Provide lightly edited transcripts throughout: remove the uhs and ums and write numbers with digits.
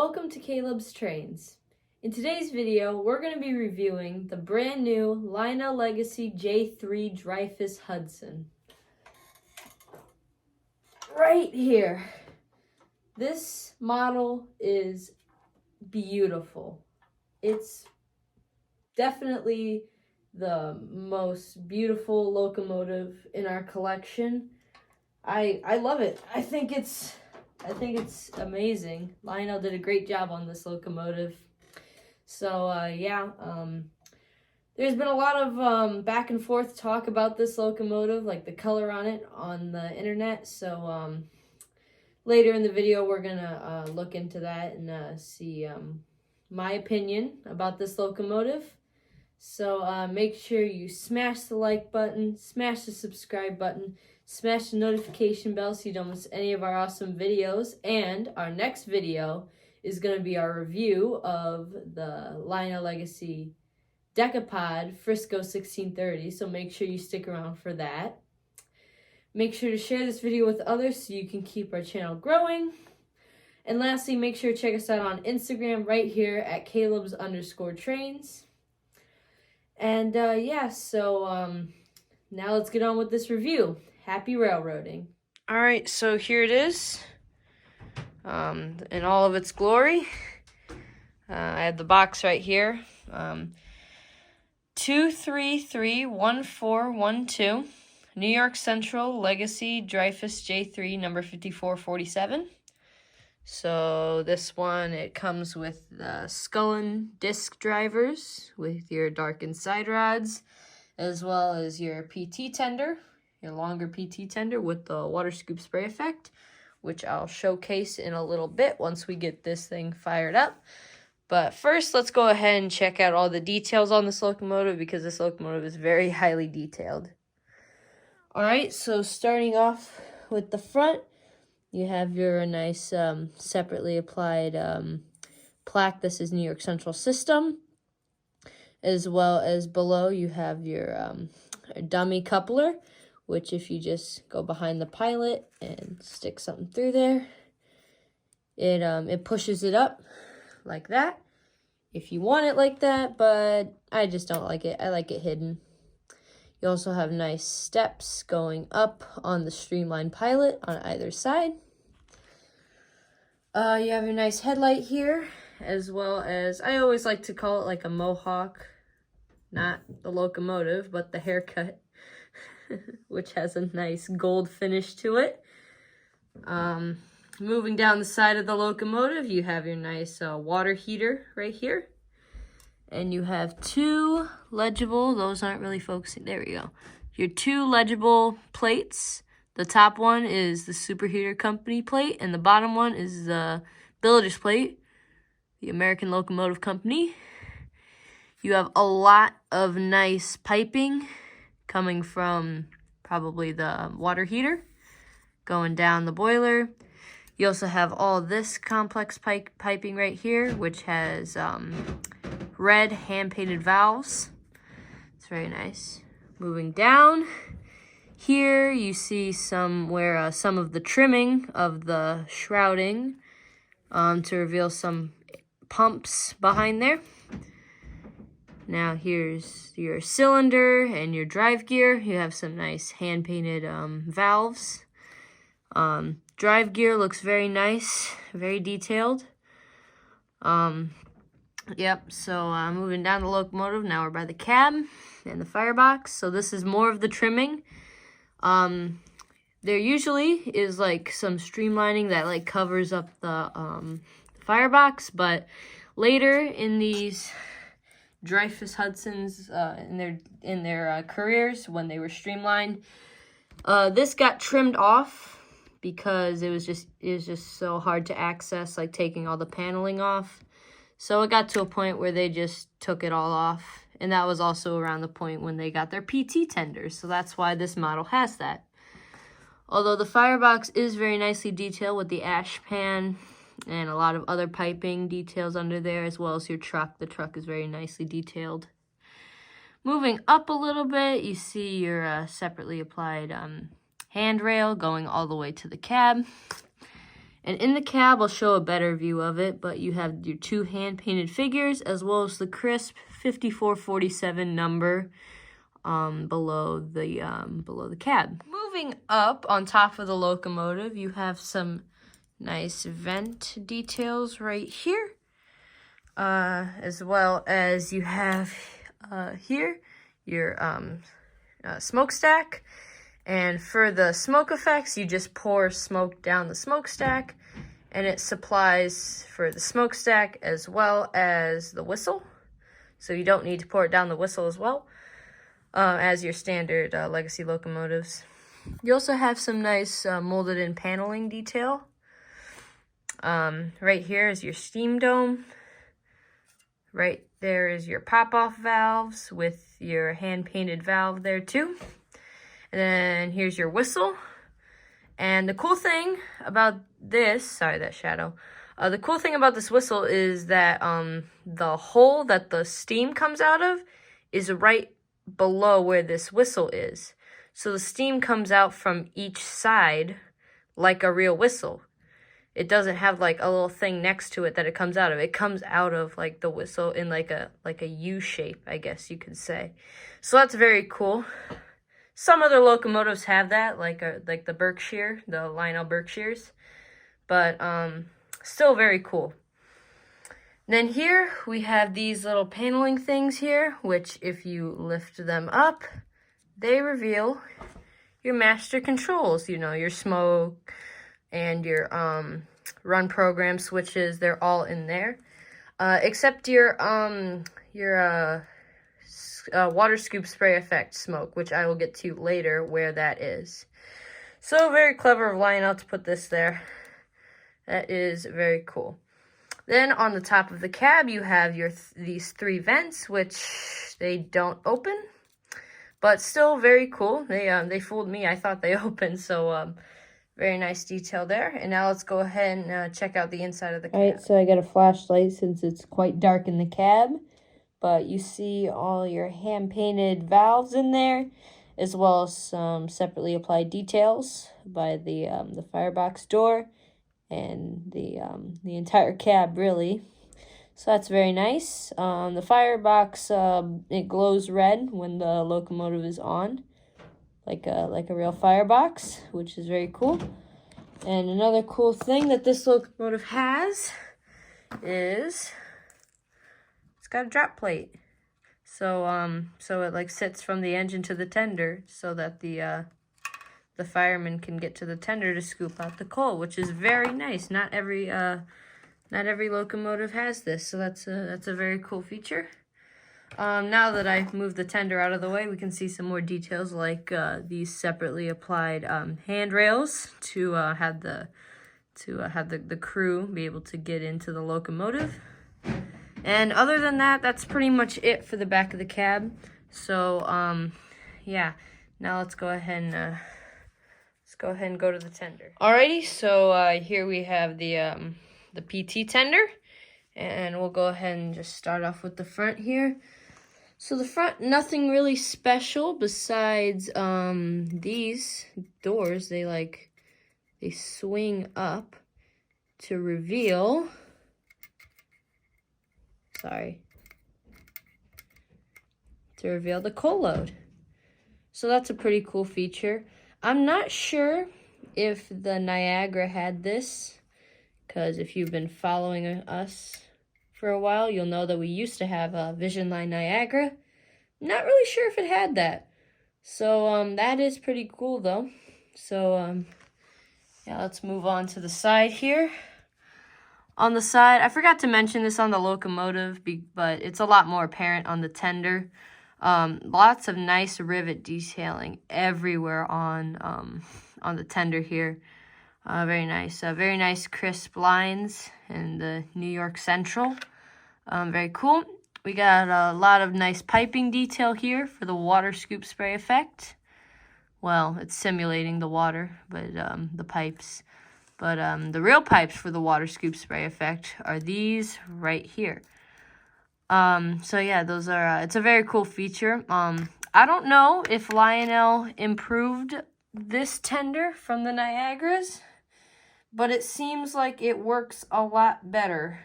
welcome to Caleb's Trains. In today's video, we're going to be reviewing the brand new Lionel Legacy J3 Dreyfuss Hudson. Right here. This model is beautiful. It's definitely the most beautiful locomotive in our collection. I love it. I think it's amazing. Lionel did a great job on this locomotive. So there's been a lot of back and forth talk about this locomotive, like the color on it on the internet. So later in the video, we're gonna look into that and see my opinion about this locomotive. So make sure you smash the like button, smash the subscribe button, smash the notification bell so you don't miss any of our awesome videos. And our next video is going to be our review of the Lionel Legacy Decapod Frisco 1630. So make sure you stick around for that. Make sure to share this video with others so you can keep our channel growing. And lastly, make sure to check us out on Instagram right here at Caleb's_trains. And now let's get on with this review. Happy railroading. All right, so here it is in all of its glory. I have the box right here. 2331412, New York Central Legacy Dreyfuss J3 number 5447. So this one, it comes with the scullin disc drivers with your darkened side rods, as well as your PT tender, your longer PT tender with the water scoop spray effect, which I'll showcase in a little bit once we get this thing fired up. But first, let's go ahead and check out all the details on this locomotive because this locomotive is very highly detailed. All right, so starting off with the front, you have your nice separately applied plaque. This is New York Central System. As well as below, you have your dummy coupler, which if you just go behind the pilot and stick something through there, it pushes it up like that. If you want it like that, but I just don't like it. I like it hidden. You also have nice steps going up on the streamlined pilot on either side. You have your nice headlight here, as well as, I always like to call it like a mohawk, not the locomotive, but the haircut, which has a nice gold finish to it. Moving down the side of the locomotive, you have your nice water heater right here. And you have two legible, those aren't really focusing, there we go. Your two legible plates. The top one is the Superheater Company plate, and the bottom one is the Billeters plate, the American Locomotive Company. You have a lot of nice piping coming from probably the water heater, going down the boiler. You also have all this complex piping right here, which has red hand-painted valves. It's very nice. Moving down, here you see some of the trimming of the shrouding to reveal some pumps behind there. Now here's your cylinder and your drive gear. You have some nice hand-painted valves. Drive gear looks very nice, very detailed. Moving down the locomotive, now we're by the cab and the firebox. So this is more of the trimming. There usually is like some streamlining that like covers up the firebox, but later in these Dreyfuss Hudsons in their careers, when they were streamlined, this got trimmed off because it was just so hard to access, like taking all the paneling off. So it got to a point where they just took it all off. And that was also around the point when they got their PT tenders. So that's why this model has that. Although the firebox is very nicely detailed with the ash pan and a lot of other piping details under there, as well as your truck. The truck is very nicely detailed. Moving up a little bit, you see your separately applied handrail going all the way to the cab. And in the cab, I'll show a better view of it, but you have your 2 hand-painted figures as well as the crisp 5447 number below the cab. Moving up on top of the locomotive, you have some nice vent details right here, as well as you have here your smokestack. And for the smoke effects, you just pour smoke down the smokestack, and it supplies for the smokestack as well as the whistle. So you don't need to pour it down the whistle as well, as your standard legacy locomotives. You also have some nice molded in paneling detail. Right here is your steam dome. Right there is your pop-off valves with your hand-painted valve there too. And then here's your whistle. And the cool thing about this, sorry, that shadow. The cool thing about this whistle is that the hole that the steam comes out of is right below where this whistle is. So the steam comes out from each side like a real whistle. It doesn't have like a little thing next to it that it comes out of. It comes out of like the whistle in like a U shape, I guess you could say. So that's very cool. Some other locomotives have that, like the Berkshire, the Lionel Berkshires, but still very cool. Then here we have these little paneling things here, which if you lift them up, they reveal your master controls. You know, your smoke and your run program switches. They're all in there, except your water scoop spray effect smoke, which I will get to later where that is. So very clever of Lionel to put this there. That is very cool. Then on the top of the cab, you have these 3 vents, which they don't open, but still very cool. They fooled me. I thought they opened, so very nice detail there. And now let's go ahead and check out the inside of the cab. All right, so I got a flashlight since it's quite dark in the cab. But you see all your hand-painted valves in there, as well as some separately applied details by the firebox door and the entire cab, really. So that's very nice. The firebox, it glows red when the locomotive is on, like a real firebox, which is very cool. And another cool thing that this locomotive has is got a drop plate, so it like sits from the engine to the tender, so that the fireman can get to the tender to scoop out the coal, which is very nice. Not every locomotive has this, so that's a very cool feature. Now that I've moved the tender out of the way, we can see some more details, like these separately applied handrails to have the crew be able to get into the locomotive. And other than that, that's pretty much it for the back of the cab. So, yeah. Now let's go ahead and go to the tender. Alrighty, so here we have the PT tender, and we'll go ahead and just start off with the front here. So the front, nothing really special besides these doors. They swing up to reveal. To reveal the coal load. So that's a pretty cool feature. I'm not sure if the Niagara had this, because if you've been following us for a while, you'll know that we used to have a Vision Line Niagara. Not really sure if it had that. So that is pretty cool though. So yeah, let's move on to the side here. On the side, I forgot to mention this on the locomotive, but it's a lot more apparent on the tender. Lots of nice rivet detailing everywhere on the tender here. Very nice crisp lines in the New York Central. Very cool. We got a lot of nice piping detail here for the water scoop spray effect. Well, it's simulating the water, but the pipes. But the real pipes for the water scoop spray effect are these right here. So yeah, those are, it's a very cool feature. I don't know if Lionel improved this tender from the Niagaras, but it seems like it works a lot better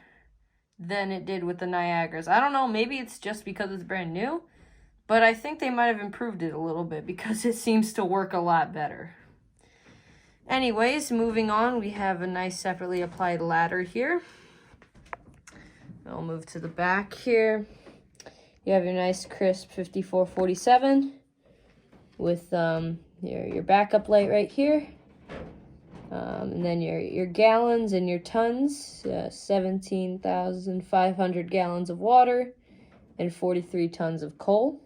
than it did with the Niagaras. I don't know, maybe it's just because it's brand new, but I think they might have improved it a little bit because it seems to work a lot better. Anyways, moving on, we have a nice separately applied ladder here. I'll move to the back here. You have your nice crisp 5447 with your backup light right here. And then your gallons and your tons, 17,500 gallons of water and 43 tons of coal.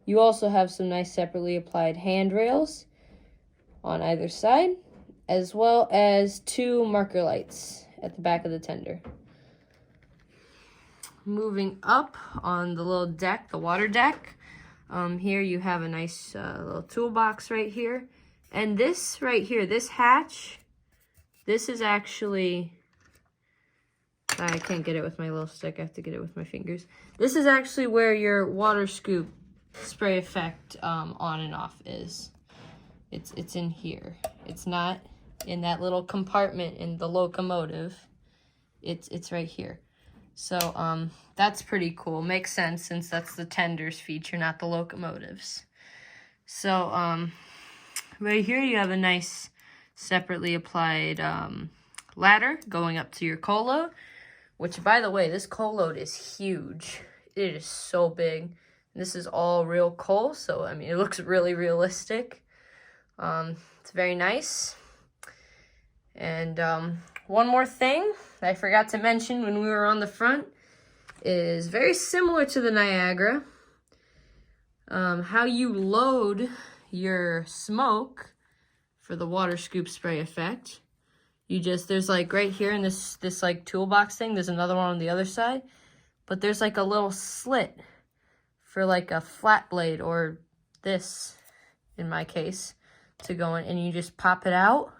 You also have some nice separately applied handrails on either side, as well as 2 marker lights at the back of the tender. Moving up on the little deck, the water deck, here you have a nice little toolbox right here. And this right here, this hatch, this is actually, I can't get it with my little stick, I have to get it with my fingers. This is actually where your water scoop spray effect on and off is. It's in here. It's not in that little compartment in the locomotive. It's right here. So that's pretty cool. Makes sense since that's the tender's feature, not the locomotives. So right here you have a nice separately applied ladder going up to your coal load, which, by the way, this coal load is huge. It is so big. This is all real coal, so I mean it looks really realistic. It's very nice. And one more thing I forgot to mention when we were on the front is very similar to the Niagara. How you load your smoke for the water scoop spray effect. You just, there's like right here in this like toolbox thing, there's another one on the other side, but there's like a little slit for like a flat blade, or this in my case, to go in, and you just pop it out.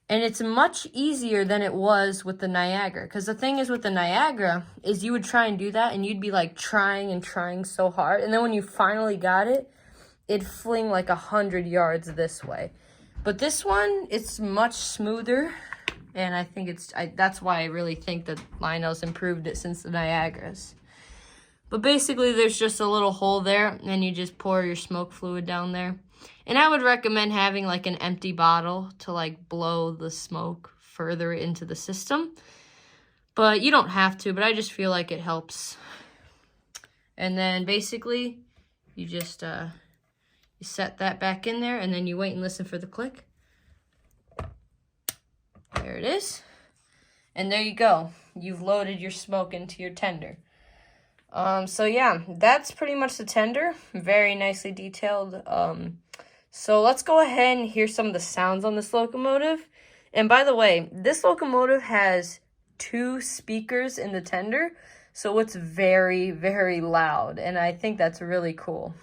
And it's much easier than it was with the Niagara. Because the thing is with the Niagara is you would try and do that and you'd be like trying and trying so hard. And then when you finally got it, it'd fling like 100 yards this way. But this one, it's much smoother. And I think that's why I really think that Lionel's improved it since the Niagaras. But basically there's just a little hole there and you just pour your smoke fluid down there. And I would recommend having like an empty bottle to like blow the smoke further into the system. But you don't have to, but I just feel like it helps. And then basically you just you set that back in there and then you wait and listen for the click. There it is. And there you go. You've loaded your smoke into your tender. So yeah, that's pretty much the tender. Very nicely detailed. So let's go ahead and hear some of the sounds on this locomotive. And by the way, this locomotive has 2 speakers in the tender, so it's very, very loud, and I think that's really cool.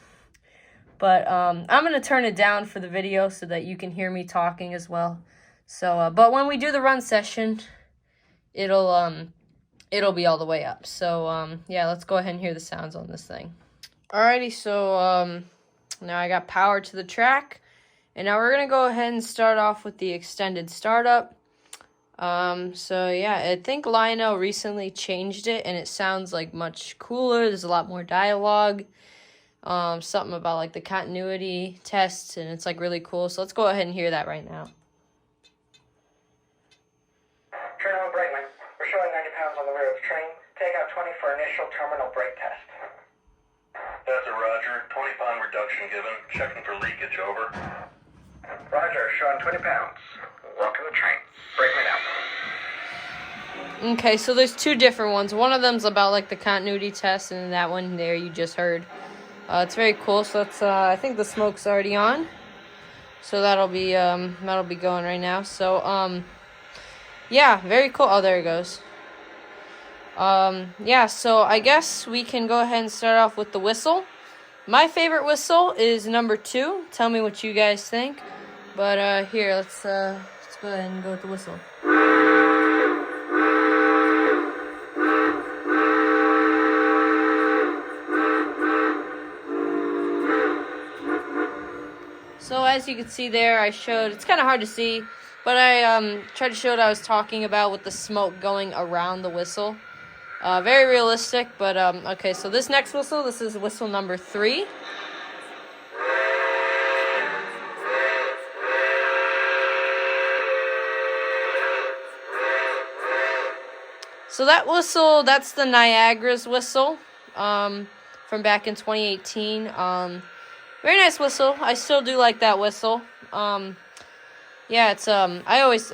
But I'm going to turn it down for the video so that you can hear me talking as well. So, but when we do the run session, it'll be all the way up. So, yeah, let's go ahead and hear the sounds on this thing. Alrighty, so, now I got power to the track, and now we're going to go ahead and start off with the extended startup. So yeah, I think Lionel recently changed it, and it sounds like much cooler. There's a lot more dialogue, something about like the continuity tests, and it's like really cool. So let's go ahead and hear that right now. Train on brakeman. We're showing 90 pounds on the rear of the train. Take out 20 for initial terminal brake test. That's a Roger. 20-pound reduction given. Checking for leakage, over. Roger, showing 20 pounds. Welcome to the train. Brakeman out. Okay, so there's 2 different ones. One of them's about like the continuity test, and that one there you just heard. It's very cool. So it's I think the smoke's already on. So that'll be going right now. So yeah, very cool. Oh, there it goes. Yeah, so I guess we can go ahead and start off with the whistle. My favorite whistle is number 2. Tell me what you guys think. But here, let's go ahead and go with the whistle. So as you can see there, I showed, it's kind of hard to see, But I tried to show what I was talking about with the smoke going around the whistle. Very realistic, but okay, so this next whistle, this is whistle number 3. So that whistle, that's the Niagara's whistle from back in 2018. Very nice whistle. I still do like that whistle. Yeah, it's I always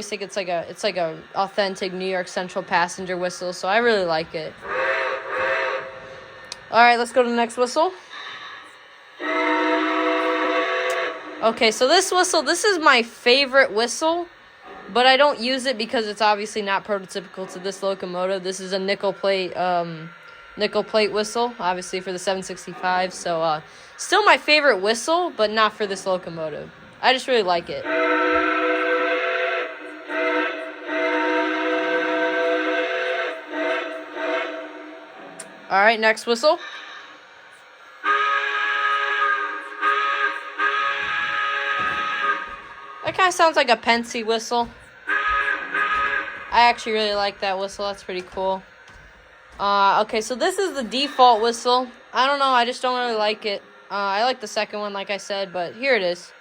think it's like a authentic New York Central passenger whistle, so I really like it. All right, let's go to the next whistle. Okay, so this whistle, this is my favorite whistle, but I don't use it because it's obviously not prototypical to this locomotive. This is a nickel plate whistle, obviously for the 765. So still my favorite whistle, but not for this locomotive. I just really like it. All right, next whistle. That kind of sounds like a Pensy whistle. I actually really like that whistle. That's pretty cool. Okay, so this is the default whistle. I don't know. I just don't really like it. I like the second one, like I said, but here it is.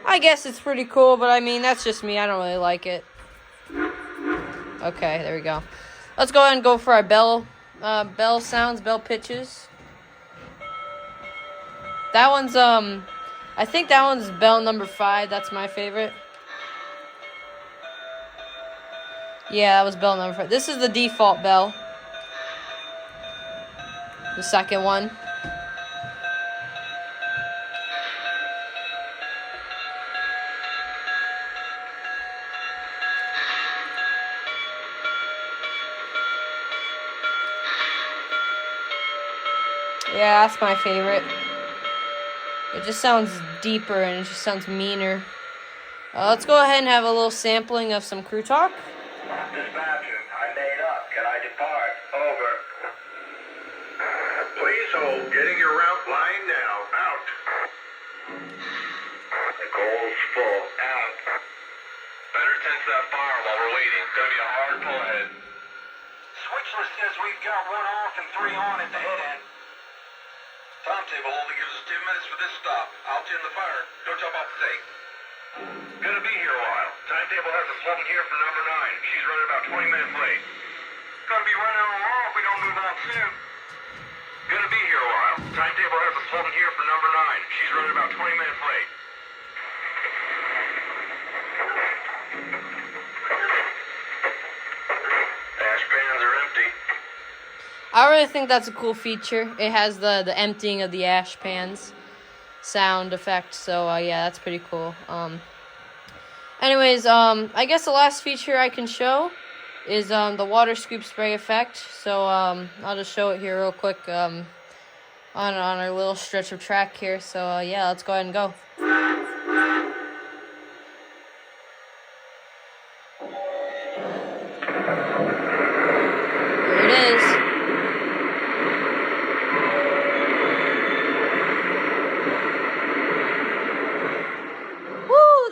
I guess it's pretty cool, but I mean, that's just me. I don't really like it. Okay, there we go. Let's go ahead and go for our bell sounds, bell pitches. That one's, I think that one's bell number 5. That's my favorite. Yeah, that was bell number 5. This is the default bell. The second one. Yeah, that's my favorite. It just sounds deeper and it just sounds meaner. Let's go ahead and have a little sampling of some crew talk. Dispatcher, I made up. Can I depart? Over. Please hold. Getting your route line now. Out. The coal's full. Out. Better tense that fire while we're waiting. It's gonna be a hard pull ahead. Switchless says we've got 1 off and 3 on at the head end. Timetable only gives us 10 minutes for this stop. I'll tend the fire. Don't jump off the tape. Gonna be here a while. Timetable has us floating here for number 9. She's running about 20 minutes late. Gonna be running on long if we don't move on soon. Gonna be here a while. Timetable has us floating here for number 9. She's running about 20 minutes late. Ash pans are empty. I really think that's a cool feature. It has the emptying of the ash pans sound effect. So yeah, that's pretty cool. Anyways, I guess the last feature I can show is the water scoop spray effect. So I'll just show it here real quick on our little stretch of track here. So yeah, let's go ahead and go. Here it is.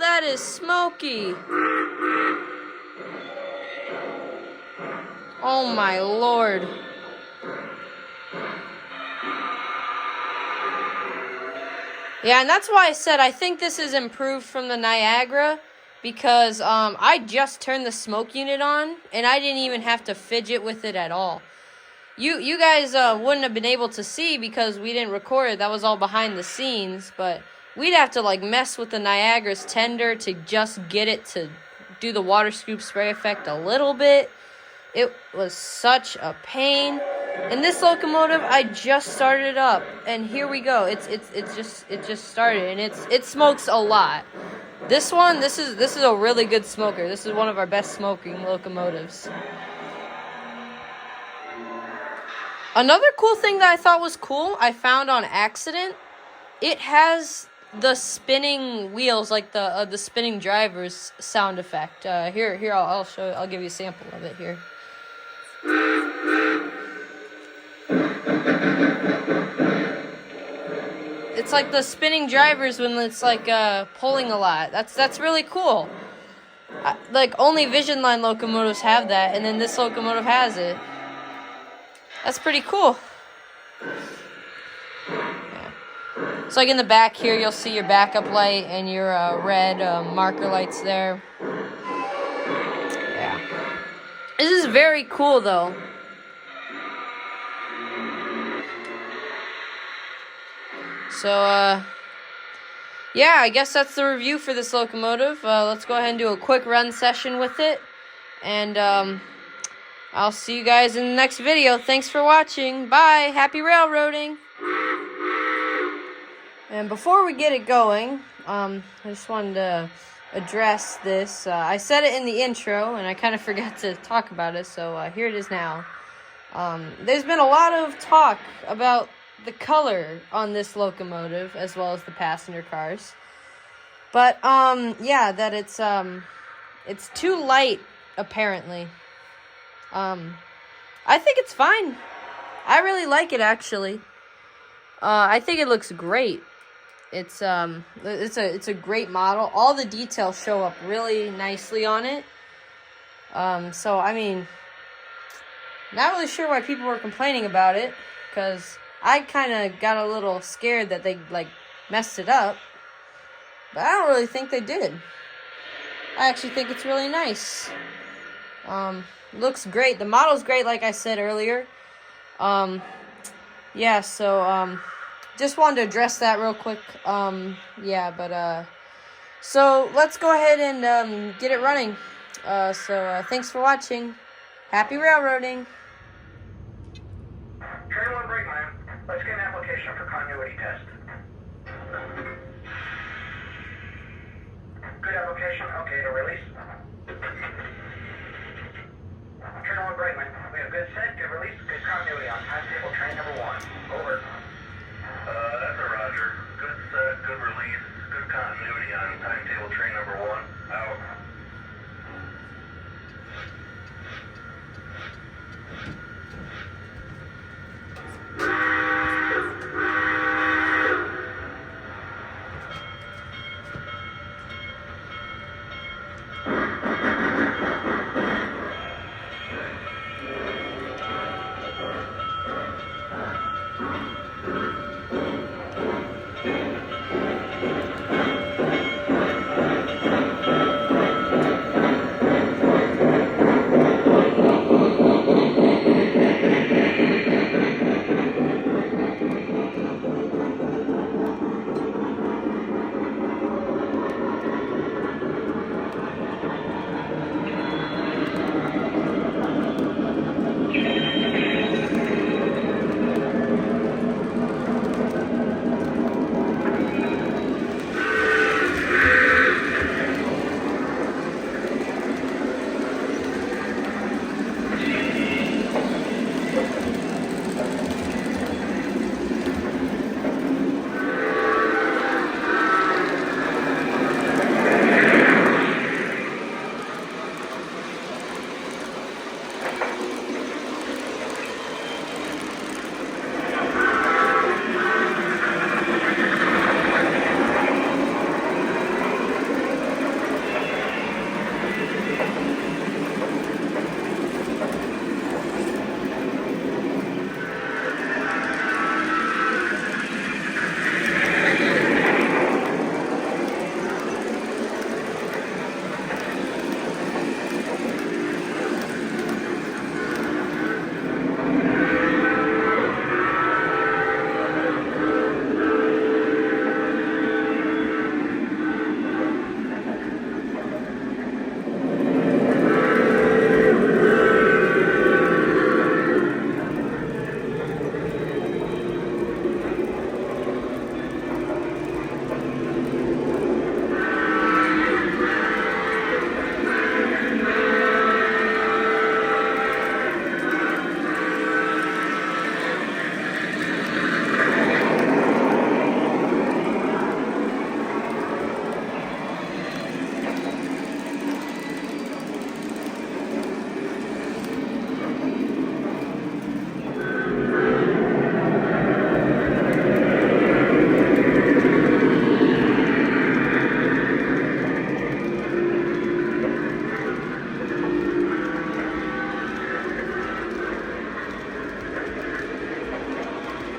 That is smoky. Oh my lord. Yeah, and that's why I said I think this is improved from the Niagara, because I just turned the smoke unit on and I didn't even have to fidget with it at all. You guys wouldn't have been able to see because we didn't record it. That was all behind the scenes, but we'd have to like mess with the Niagara's tender to just get it to do the water scoop spray effect a little bit. It was such a pain. And this locomotive, I just started it up, and here we go. It just started, and it smokes a lot. This is a really good smoker. This is one of our best smoking locomotives. Another cool thing that I thought was cool, I found on accident, it has the spinning wheels, like the spinning drivers sound effect. Here I'll show. I'll give you a sample of it here. like the spinning drivers when it's like pulling a lot. That's really cool. Like only Vision Line locomotives have that, and then this locomotive has it. That's pretty cool. Yeah. So like in the back here, you'll see your backup light and your red marker lights there. Yeah. This is very cool though. So, yeah, I guess that's the review for this locomotive. Let's go ahead and do a quick run session with it. And I'll see you guys in the next video. Thanks for watching. Bye. Happy railroading. And before we get it going, I just wanted to address this. I said it in the intro, and I kind of forgot to talk about it, so here it is now. There's been a lot of talk about the color on this locomotive as well as the passenger cars, but yeah, that it's too light apparently. I think it's fine. I really like it actually. I think it looks great. It's a great model. All the details show up really nicely on it. So I mean, not really sure why people were complaining about it, because I kind of got a little scared that they, like, messed it up. But I don't really think they did. I actually think it's really nice. Looks great. The model's great, like I said earlier. Yeah, so, just wanted to address that real quick. Yeah, but, so let's go ahead and, get it running. Thanks for watching. Happy railroading. Train 1 brake line. Let's get an application for continuity test. Good application. Okay, to release. Train 1 brake line. We have good set, good release, good continuity on timetable train number 1. Over.